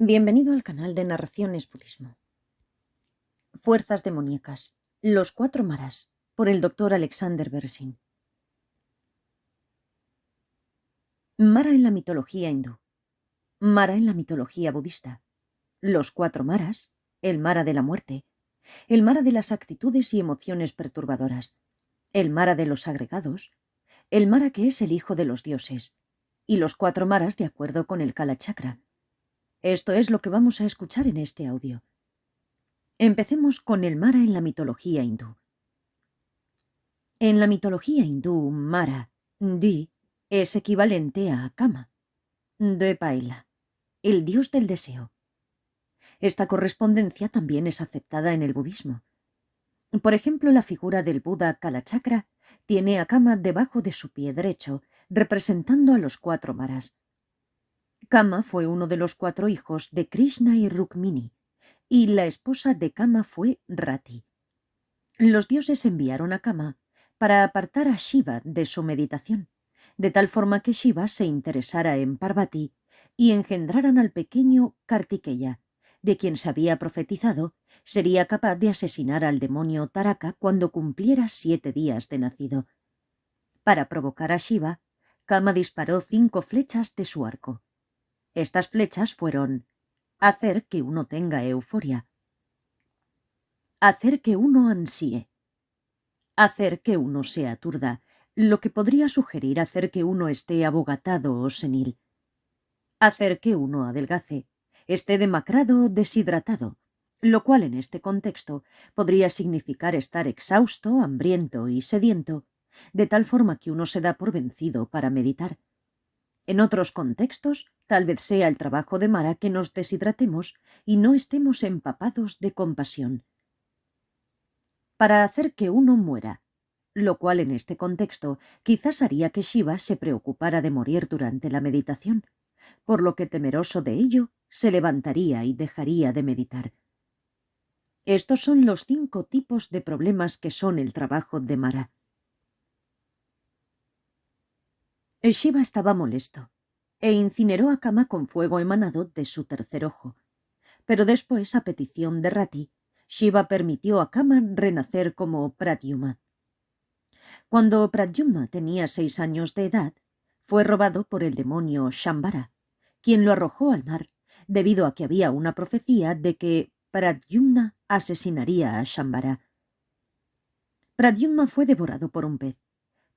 Bienvenido al canal de Narraciones Budismo. Fuerzas demoníacas. Los cuatro maras. Por el Dr. Alexander Berzin. Mara en la mitología hindú. Mara en la mitología budista. Los cuatro maras. El Mara de la muerte. El Mara de las actitudes y emociones perturbadoras. El Mara de los agregados. El Mara que es el hijo de los dioses. Y los cuatro maras de acuerdo con el Kala Chakra. Esto es lo que vamos a escuchar en este audio. Empecemos con el Mara en la mitología hindú. En la mitología hindú, Mara, Di, es equivalente a Kama, de Paila, el dios del deseo. Esta correspondencia también es aceptada en el budismo. Por ejemplo, la figura del Buda Kalachakra tiene a Kama debajo de su pie derecho, representando a los cuatro maras. Kama fue uno de los cuatro hijos de Krishna y Rukmini, y la esposa de Kama fue Rati. Los dioses enviaron a Kama para apartar a Shiva de su meditación, de tal forma que Shiva se interesara en Parvati y engendraran al pequeño Kartikeya, de quien se había profetizado sería capaz de asesinar al demonio Taraka cuando cumpliera 7 días de nacido. Para provocar a Shiva, Kama disparó 5 flechas de su arco. Estas flechas fueron: hacer que uno tenga euforia, hacer que uno ansíe, hacer que uno se aturda, lo que podría sugerir hacer que uno esté abogatado o senil, hacer que uno adelgace, esté demacrado o deshidratado, lo cual en este contexto podría significar estar exhausto, hambriento y sediento, de tal forma que uno se da por vencido para meditar. En otros contextos, tal vez sea el trabajo de Mara que nos deshidratemos y no estemos empapados de compasión. Para hacer que uno muera, lo cual en este contexto quizás haría que Shiva se preocupara de morir durante la meditación, por lo que temeroso de ello, se levantaría y dejaría de meditar. Estos son los 5 tipos de problemas que son el trabajo de Mara. Shiva estaba molesto e incineró a Kama con fuego emanado de su tercer ojo. Pero después, a petición de Rati, Shiva permitió a Kama renacer como Pradyumna. Cuando Pradyumna tenía 6 años de edad, fue robado por el demonio Shambhara, quien lo arrojó al mar, debido a que había una profecía de que Pradyumna asesinaría a Shambhara. Pradyumna fue devorado por un pez,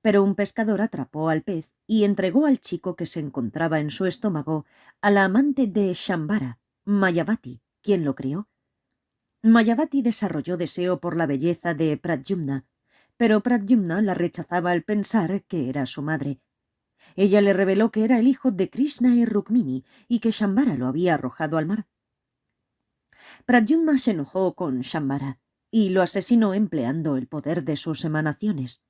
pero un pescador atrapó al pez y entregó al chico que se encontraba en su estómago a la amante de Shambhara, Mayavati, quien lo crió. Mayavati desarrolló deseo por la belleza de Pradyumna, pero Pradyumna la rechazaba al pensar que era su madre. Ella le reveló que era el hijo de Krishna y Rukmini y que Shambhara lo había arrojado al mar. Pradyumna se enojó con Shambhara y lo asesinó empleando el poder de sus emanaciones.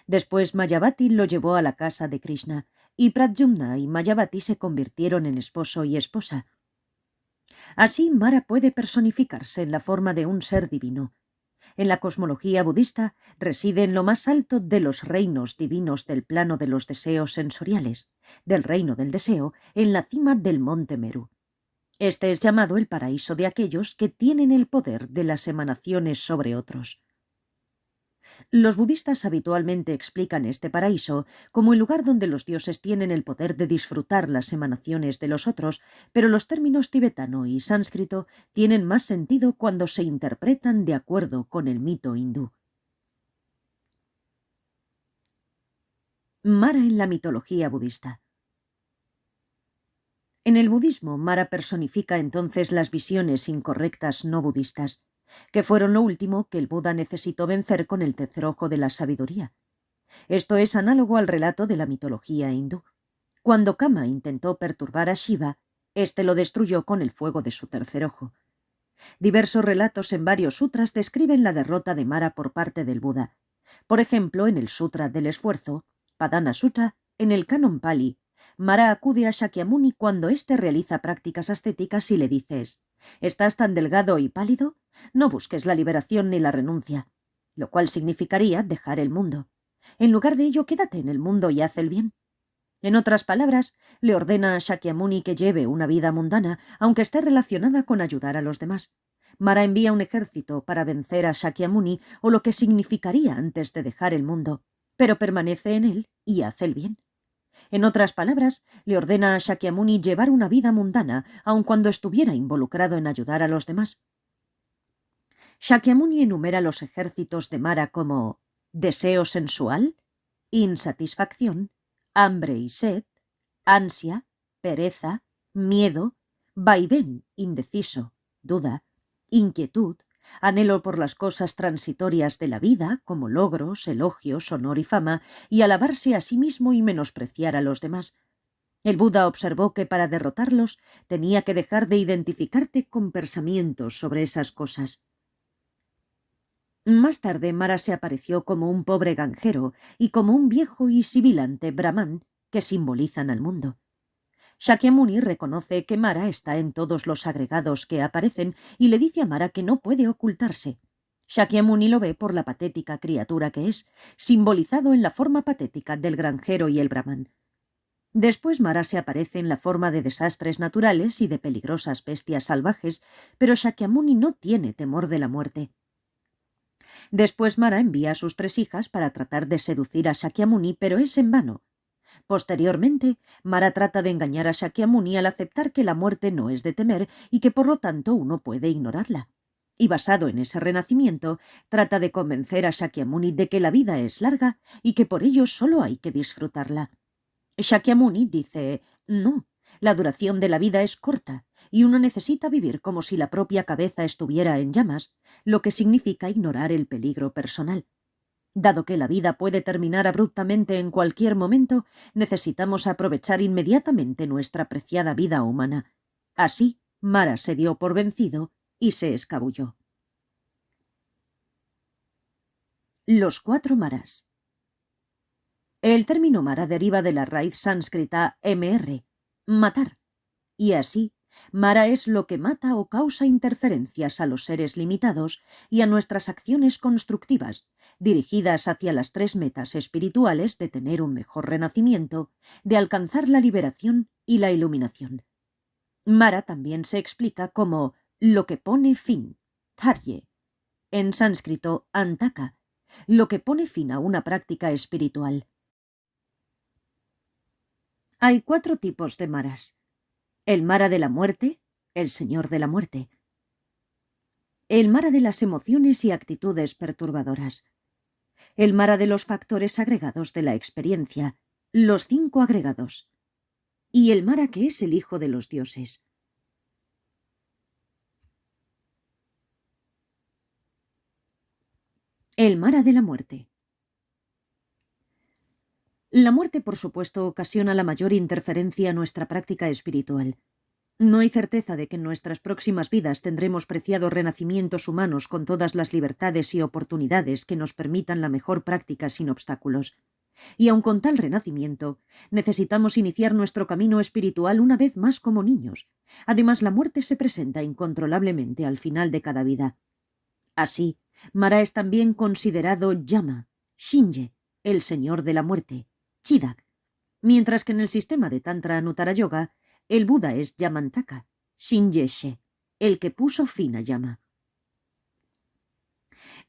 Después Mayavati lo llevó a la casa de Krishna y Pradyumna y Mayavati se convirtieron en esposo y esposa. Así Mara puede personificarse en la forma de un ser divino. En la cosmología budista reside en lo más alto de los reinos divinos del plano de los deseos sensoriales, del reino del deseo, en la cima del monte Meru. Este es llamado el paraíso de aquellos que tienen el poder de las emanaciones sobre otros. Los budistas habitualmente explican este paraíso como el lugar donde los dioses tienen el poder de disfrutar las emanaciones de los otros, pero los términos tibetano y sánscrito tienen más sentido cuando se interpretan de acuerdo con el mito hindú. Mara en la mitología budista. En el budismo, Mara personifica entonces las visiones incorrectas no budistas, que fueron lo último que el Buda necesitó vencer con el tercer ojo de la sabiduría. Esto es análogo al relato de la mitología hindú. Cuando Kama intentó perturbar a Shiva, éste lo destruyó con el fuego de su tercer ojo. Diversos relatos en varios sutras describen la derrota de Mara por parte del Buda. Por ejemplo, en el Sutra del Esfuerzo, Padana Sutta, en el Canon Pali, Mara acude a Shakyamuni cuando éste realiza prácticas ascéticas y le dices: «¿Estás tan delgado y pálido? No busques la liberación ni la renuncia», lo cual significaría dejar el mundo. En lugar de ello, quédate en el mundo y haz el bien. En otras palabras, le ordena a Shakyamuni que lleve una vida mundana, aunque esté relacionada con ayudar a los demás. Mara envía un ejército para vencer a Shakyamuni, o lo que significaría antes de dejar el mundo, pero permanece en él y hace el bien. En otras palabras, le ordena a Shakyamuni llevar una vida mundana, aun cuando estuviera involucrado en ayudar a los demás. Shakyamuni enumera los ejércitos de Mara como deseo sensual, insatisfacción, hambre y sed, ansia, pereza, miedo, vaivén, indeciso, duda, inquietud, anhelo por las cosas transitorias de la vida, como logros, elogios, honor y fama, y alabarse a sí mismo y menospreciar a los demás. El Buda observó que para derrotarlos tenía que dejar de identificarte con pensamientos sobre esas cosas. Más tarde, Mara se apareció como un pobre granjero y como un viejo y sibilante brahmán que simbolizan al mundo. Shakyamuni reconoce que Mara está en todos los agregados que aparecen y le dice a Mara que no puede ocultarse. Shakyamuni lo ve por la patética criatura que es, simbolizado en la forma patética del granjero y el brahmán. Después Mara se aparece en la forma de desastres naturales y de peligrosas bestias salvajes, pero Shakyamuni no tiene temor de la muerte. Después Mara envía a sus 3 hijas para tratar de seducir a Shakyamuni, pero es en vano. Posteriormente, Mara trata de engañar a Shakyamuni al aceptar que la muerte no es de temer y que por lo tanto uno puede ignorarla. Y basado en ese renacimiento, trata de convencer a Shakyamuni de que la vida es larga y que por ello solo hay que disfrutarla. Shakyamuni dice, no, la duración de la vida es corta y uno necesita vivir como si la propia cabeza estuviera en llamas, lo que significa ignorar el peligro personal. Dado que la vida puede terminar abruptamente en cualquier momento, necesitamos aprovechar inmediatamente nuestra preciada vida humana. Así, Mara se dio por vencido y se escabulló. Los 4 maras. El término Mara deriva de la raíz sánscrita mr, matar, y así, Mara es lo que mata o causa interferencias a los seres limitados y a nuestras acciones constructivas, dirigidas hacia las 3 metas espirituales de tener un mejor renacimiento, de alcanzar la liberación y la iluminación. Mara también se explica como lo que pone fin, dharye, en sánscrito antaka, lo que pone fin a una práctica espiritual. Hay 4 tipos de maras. El Mara de la muerte, el señor de la muerte. El Mara de las emociones y actitudes perturbadoras. El Mara de los factores agregados de la experiencia, los 5 agregados. Y el Mara que es el hijo de los dioses. El Mara de la muerte. La muerte, por supuesto, ocasiona la mayor interferencia a nuestra práctica espiritual. No hay certeza de que en nuestras próximas vidas tendremos preciados renacimientos humanos con todas las libertades y oportunidades que nos permitan la mejor práctica sin obstáculos. Y aun con tal renacimiento, necesitamos iniciar nuestro camino espiritual una vez más como niños. Además, la muerte se presenta incontrolablemente al final de cada vida. Así, Mara es también considerado Yama, Shinje, el señor de la muerte, Chidak, mientras que en el sistema de Tantra Anuttara Yoga, el Buda es Yamantaka, Shinje-she, el que puso fin a Yama.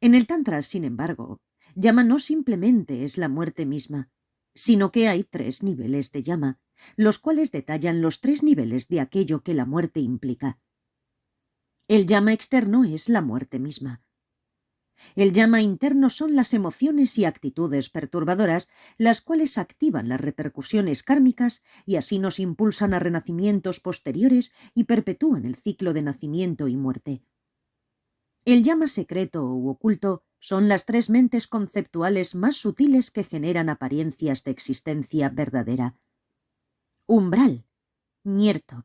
En el Tantra, sin embargo, Yama no simplemente es la muerte misma, sino que hay 3 niveles de Yama, los cuales detallan los 3 niveles de aquello que la muerte implica. El Yama externo es la muerte misma. El Yama interno son las emociones y actitudes perturbadoras, las cuales activan las repercusiones kármicas y así nos impulsan a renacimientos posteriores y perpetúan el ciclo de nacimiento y muerte. El Yama secreto u oculto son las 3 mentes conceptuales más sutiles que generan apariencias de existencia verdadera. Umbral, Nyertop,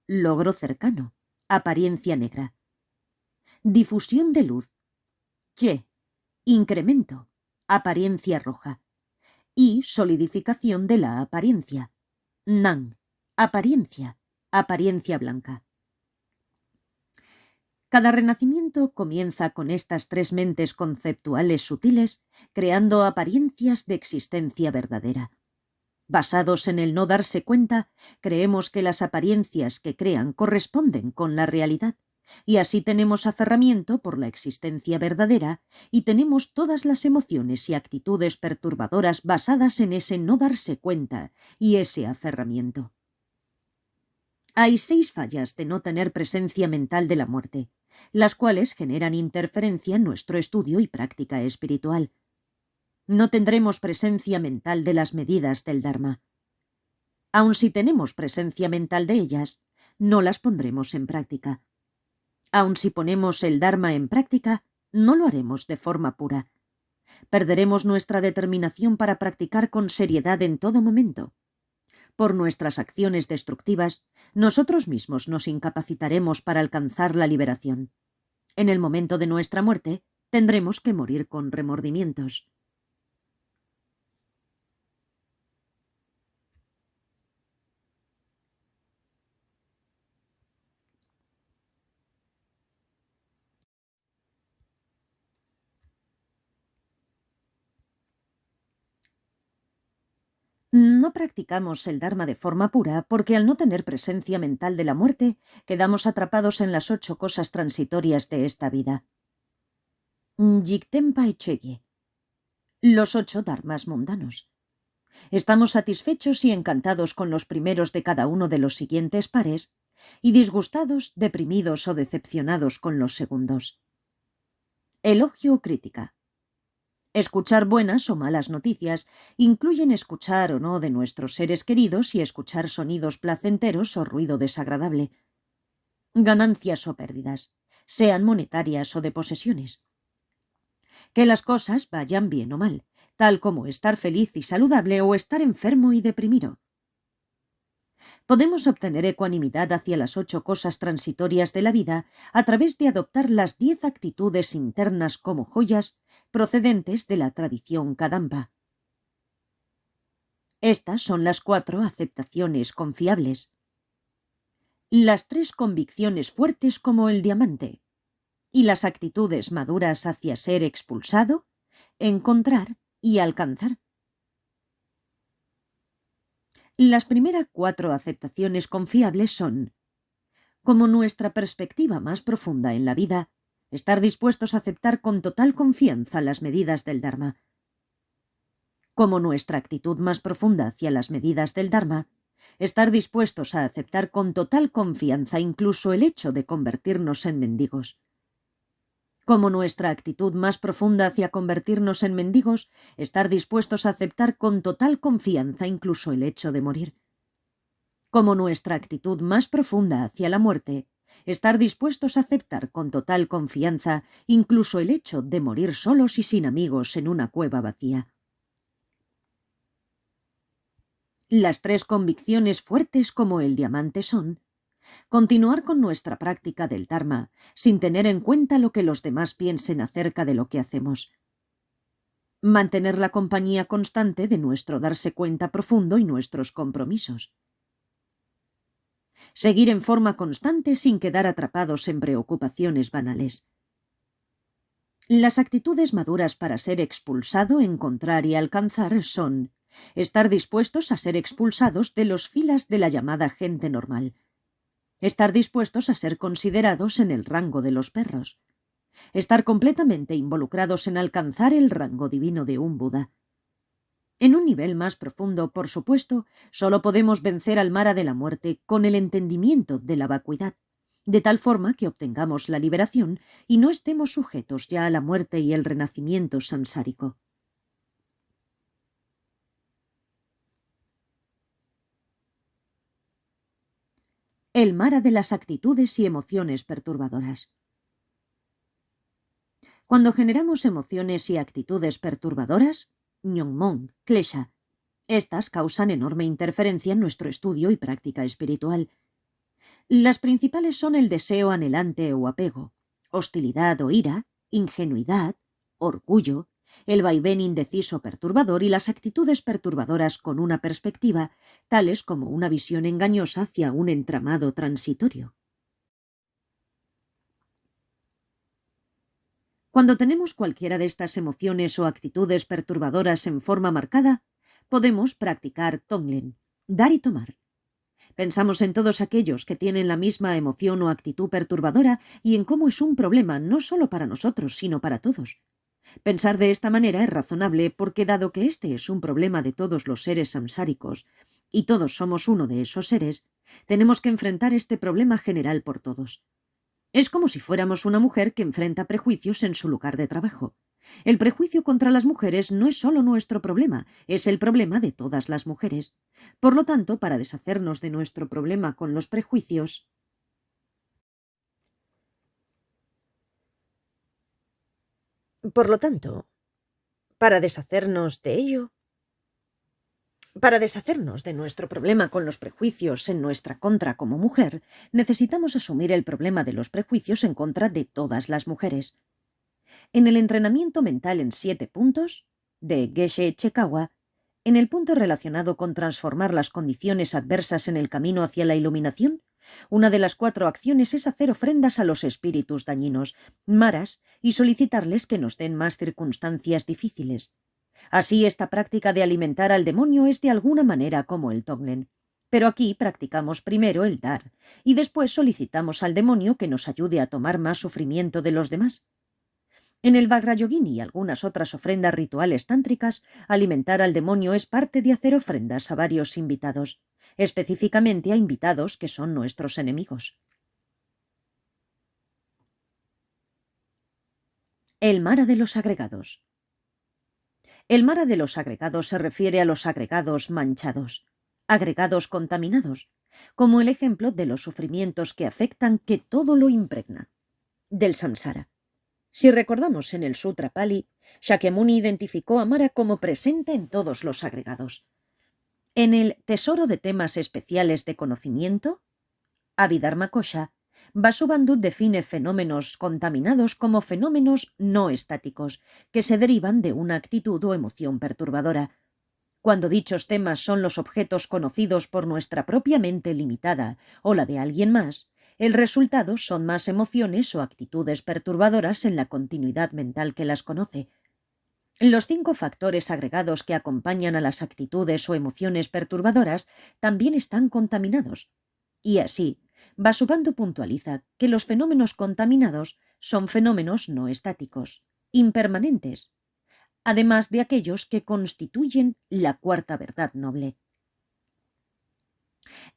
logro cercano, apariencia negra. Difusión de luz, Ye, incremento, apariencia roja. Y solidificación de la apariencia, Nan, apariencia, apariencia blanca. Cada renacimiento comienza con estas 3 mentes conceptuales sutiles, creando apariencias de existencia verdadera. Basados en el no darse cuenta, creemos que las apariencias que crean corresponden con la realidad, y así tenemos aferramiento por la existencia verdadera y tenemos todas las emociones y actitudes perturbadoras basadas en ese no darse cuenta y ese aferramiento. Hay 6 fallas de no tener presencia mental de la muerte, las cuales generan interferencia en nuestro estudio y práctica espiritual. No tendremos presencia mental de las medidas del Dharma. Aun si tenemos presencia mental de ellas, no las pondremos en práctica. Aun si ponemos el Dharma en práctica, no lo haremos de forma pura. Perderemos nuestra determinación para practicar con seriedad en todo momento. Por nuestras acciones destructivas, nosotros mismos nos incapacitaremos para alcanzar la liberación. En el momento de nuestra muerte, tendremos que morir con remordimientos. No practicamos el Dharma de forma pura porque al no tener presencia mental de la muerte, quedamos atrapados en las 8 cosas transitorias de esta vida. Jigtenpa Echeye. Los 8 dharmas mundanos. Estamos satisfechos y encantados con los primeros de cada uno de los siguientes pares y disgustados, deprimidos o decepcionados con los segundos. Elogio o crítica. Escuchar buenas o malas noticias incluyen escuchar o no de nuestros seres queridos y escuchar sonidos placenteros o ruido desagradable. Ganancias o pérdidas, sean monetarias o de posesiones. Que las cosas vayan bien o mal, tal como estar feliz y saludable o estar enfermo y deprimido. Podemos obtener ecuanimidad hacia las 8 cosas transitorias de la vida a través de adoptar las 10 actitudes internas como joyas procedentes de la tradición Kadampa. Estas son las 4 aceptaciones confiables, las 3 convicciones fuertes como el diamante y las actitudes maduras hacia ser expulsado, encontrar y alcanzar. Las primeras 4 aceptaciones confiables son: como nuestra perspectiva más profunda en la vida, estar dispuestos a aceptar con total confianza las medidas del Dharma. Como nuestra actitud más profunda hacia las medidas del Dharma, estar dispuestos a aceptar con total confianza incluso el hecho de convertirnos en mendigos. Como nuestra actitud más profunda hacia convertirnos en mendigos, estar dispuestos a aceptar con total confianza incluso el hecho de morir. Como nuestra actitud más profunda hacia la muerte, estar dispuestos a aceptar con total confianza incluso el hecho de morir solos y sin amigos en una cueva vacía. Las 3 convicciones fuertes como el diamante son: continuar con nuestra práctica del Dharma sin tener en cuenta lo que los demás piensen acerca de lo que hacemos. Mantener la compañía constante de nuestro darse cuenta profundo y nuestros compromisos. Seguir en forma constante sin quedar atrapados en preocupaciones banales. Las actitudes maduras para ser expulsado, encontrar y alcanzar son: estar dispuestos a ser expulsados de las filas de la llamada gente normal. Estar dispuestos a ser considerados en el rango de los perros. Estar completamente involucrados en alcanzar el rango divino de un Buda. En un nivel más profundo, por supuesto, solo podemos vencer al Mara de la muerte con el entendimiento de la vacuidad, de tal forma que obtengamos la liberación y no estemos sujetos ya a la muerte y el renacimiento samsárico. El Mara de las actitudes y emociones perturbadoras. Cuando generamos emociones y actitudes perturbadoras, Nyongmon, Klesha, estas causan enorme interferencia en nuestro estudio y práctica espiritual. Las principales son el deseo anhelante o apego, hostilidad o ira, ingenuidad, orgullo, el vaivén indeciso perturbador y las actitudes perturbadoras con una perspectiva, tales como una visión engañosa hacia un entramado transitorio. Cuando tenemos cualquiera de estas emociones o actitudes perturbadoras en forma marcada, Podemos practicar Tonglen, dar y tomar. Pensamos en todos aquellos que tienen la misma emoción o actitud perturbadora y en cómo es un problema no solo para nosotros, sino para todos. Pensar de esta manera es razonable porque dado que este es un problema de todos los seres samsáricos, y todos somos uno de esos seres, tenemos que enfrentar este problema general por todos. Es como si fuéramos una mujer que enfrenta prejuicios en su lugar de trabajo. El prejuicio contra las mujeres no es solo nuestro problema, es el problema de todas las mujeres. Por lo tanto, para deshacernos de nuestro problema con los prejuicios, por lo tanto, para deshacernos de ello, para deshacernos de nuestro problema con los prejuicios en nuestra contra como mujer, necesitamos asumir el problema de los prejuicios en contra de todas las mujeres. En el entrenamiento mental en 7 puntos, de Geshe Chekawa, en el punto relacionado con transformar las condiciones adversas en el camino hacia la iluminación, una de las 4 acciones es hacer ofrendas a los espíritus dañinos, maras, y solicitarles que nos den más circunstancias difíciles. Así, esta práctica de alimentar al demonio es de alguna manera como el Tonglen. Pero aquí practicamos primero el dar, y después solicitamos al demonio que nos ayude a tomar más sufrimiento de los demás. En el Vajrayogini y algunas otras ofrendas rituales tántricas, alimentar al demonio es parte de hacer ofrendas a varios invitados, específicamente a invitados que son nuestros enemigos. El Mara de los agregados. El Mara de los agregados se refiere a los agregados manchados, agregados contaminados, como el ejemplo de los sufrimientos que afectan que todo lo impregna, del samsara. Si recordamos en el Sutra Pali, Shakyamuni identificó a Mara como presente en todos los agregados. En el Tesoro de temas especiales de conocimiento, Abhidharmakosha, Vasubandhu define fenómenos contaminados como fenómenos no estáticos, que se derivan de una actitud o emoción perturbadora. Cuando dichos temas son los objetos conocidos por nuestra propia mente limitada o la de alguien más, el resultado son más emociones o actitudes perturbadoras en la continuidad mental que las conoce. Los 5 factores agregados que acompañan a las actitudes o emociones perturbadoras también están contaminados. Y así, Vasubandhu puntualiza que los fenómenos contaminados son fenómenos no estáticos, impermanentes, además de aquellos que constituyen la cuarta verdad noble.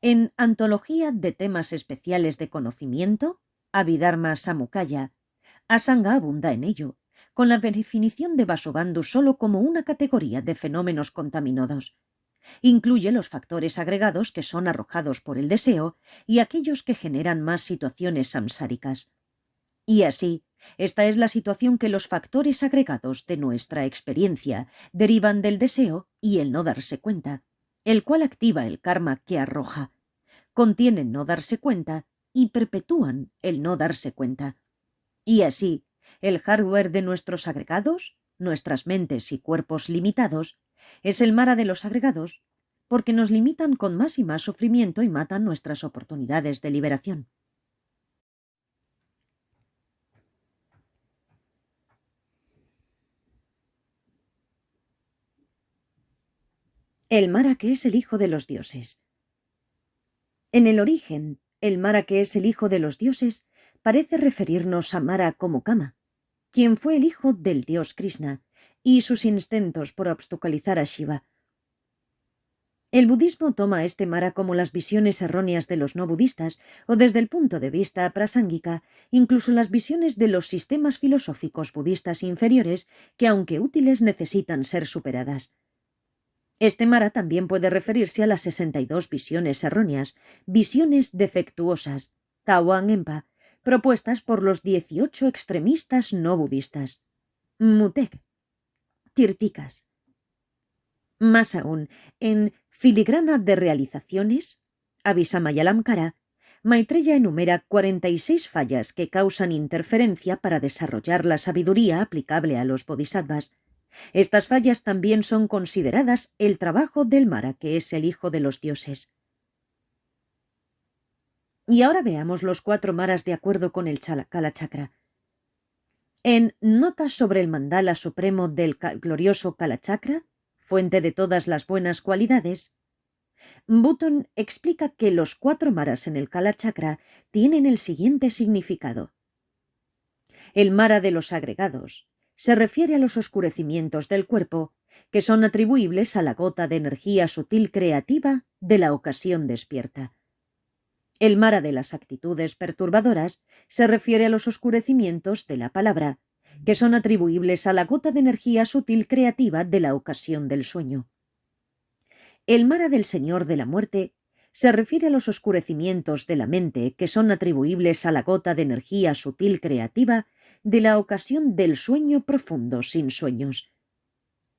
En Antología de temas especiales de conocimiento, Abhidharma Samukaya, Asanga abunda en ello, con la definición de Vasubandhu solo como una categoría de fenómenos contaminados. Incluye los factores agregados que son arrojados por el deseo y aquellos que generan más situaciones samsáricas. Y así, esta es la situación que los factores agregados de nuestra experiencia derivan del deseo y el no darse cuenta, el cual activa el karma que arroja, contienen no darse cuenta y perpetúan el no darse cuenta. Y así, el hardware de nuestros agregados, nuestras mentes y cuerpos limitados, es el Mara de los agregados, porque nos limitan con más y más sufrimiento y matan nuestras oportunidades de liberación. El Mara que es el hijo de los dioses. En el origen, el Mara que es el hijo de los dioses parece referirnos a Mara como Kama, quien fue el hijo del dios Krishna, y sus intentos por obstaculizar a Shiva. El budismo toma este Mara como las visiones erróneas de los no budistas, o desde el punto de vista prasángika, incluso las visiones de los sistemas filosóficos budistas inferiores que, aunque útiles, necesitan ser superadas. Este Mara también puede referirse a las 62 visiones erróneas, visiones defectuosas, Tawan Empa, propuestas por los 18 extremistas no budistas, Mutek, Tirtikas. Más aún, en Filigrana de Realizaciones, Abhisamayalamkara, Maitreya enumera 46 fallas que causan interferencia para desarrollar la sabiduría aplicable a los bodhisattvas. Estas fallas también son consideradas el trabajo del Mara, que es el hijo de los dioses. Y ahora veamos los 4 Maras de acuerdo con el Kala Chakra. En Notas sobre el mandala supremo del glorioso Kala Chakra, fuente de todas las buenas cualidades, Button explica que los 4 maras en el Kala Chakra tienen el siguiente significado. El mara de los agregados se refiere a los oscurecimientos del cuerpo que son atribuibles a la gota de energía sutil creativa de la ocasión despierta. El mara de las actitudes perturbadoras se refiere a los oscurecimientos de la palabra que son atribuibles a la gota de energía sutil creativa de la ocasión del sueño. El mara del Señor de la Muerte se refiere a los oscurecimientos de la mente que son atribuibles a la gota de energía sutil creativa de la ocasión del sueño profundo sin sueños.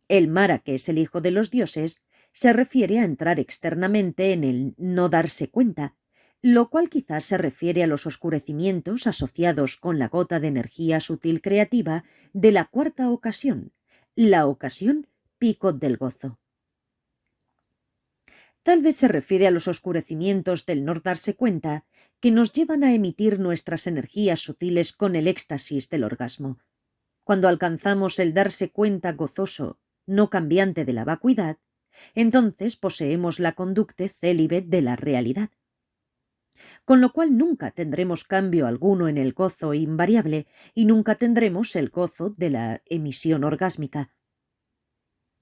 El mara, que es el hijo de los dioses, se refiere a entrar externamente en el no darse cuenta, lo cual quizás se refiere a los oscurecimientos asociados con la gota de energía sutil creativa de la cuarta ocasión, la ocasión pico del gozo. Tal vez se refiere a los oscurecimientos del no darse cuenta que nos llevan a emitir nuestras energías sutiles con el éxtasis del orgasmo. Cuando alcanzamos el darse cuenta gozoso, no cambiante de la vacuidad, entonces poseemos la conducta célibe de la realidad. Con lo cual nunca tendremos cambio alguno en el gozo invariable y nunca tendremos el gozo de la emisión orgásmica.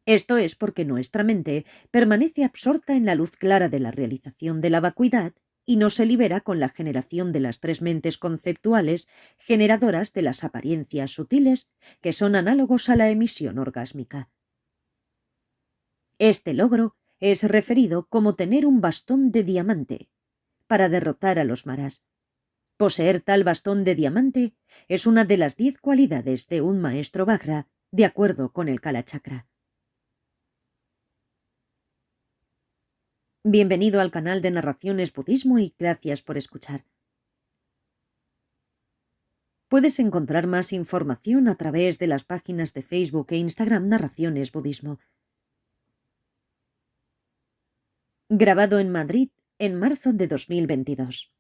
Esto es porque nuestra mente permanece absorta en la luz clara de la realización de la vacuidad y no se libera con la generación de las 3 mentes conceptuales generadoras de las apariencias sutiles que son análogos a la emisión orgásmica. Este logro es referido como tener un bastón de diamante para derrotar a los maras. Poseer tal bastón de diamante es una de las 10 cualidades de un maestro Vajra, de acuerdo con el Kala Chakra. Bienvenido al canal de Narraciones Budismo y gracias por escuchar. Puedes encontrar más información a través de las páginas de Facebook e Instagram Narraciones Budismo. Grabado en Madrid en marzo de 2022.